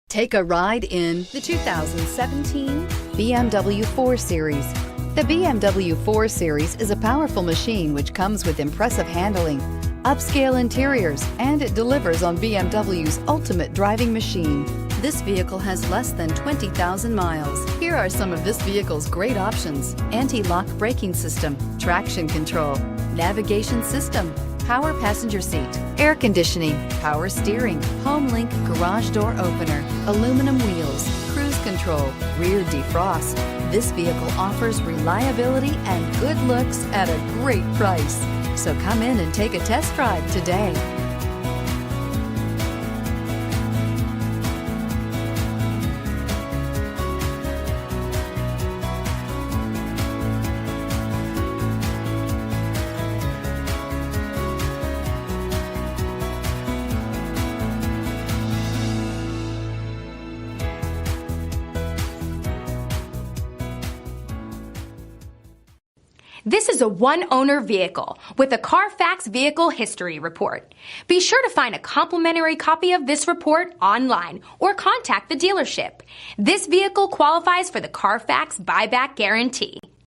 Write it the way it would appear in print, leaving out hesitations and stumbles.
Take a ride in the 2017 BMW 4 Series. The BMW 4 Series is a powerful machine which comes with impressive handling, upscale interiors, and it delivers on BMW's ultimate driving machine. This vehicle has less than 20,000 miles. Here are some of this vehicle's great options: anti-lock braking system, traction control, navigation system, power passenger seat, air conditioning, power steering, HomeLink garage door opener, aluminum wheels, cruise control, rear defrost. This vehicle offers reliability and good looks at a great price. So come in and take a test drive today. This is a one-owner vehicle with a CARFAX Vehicle History Report. Be sure to find a complimentary copy of this report online or contact the dealership. This vehicle qualifies for the CARFAX Buyback Guarantee.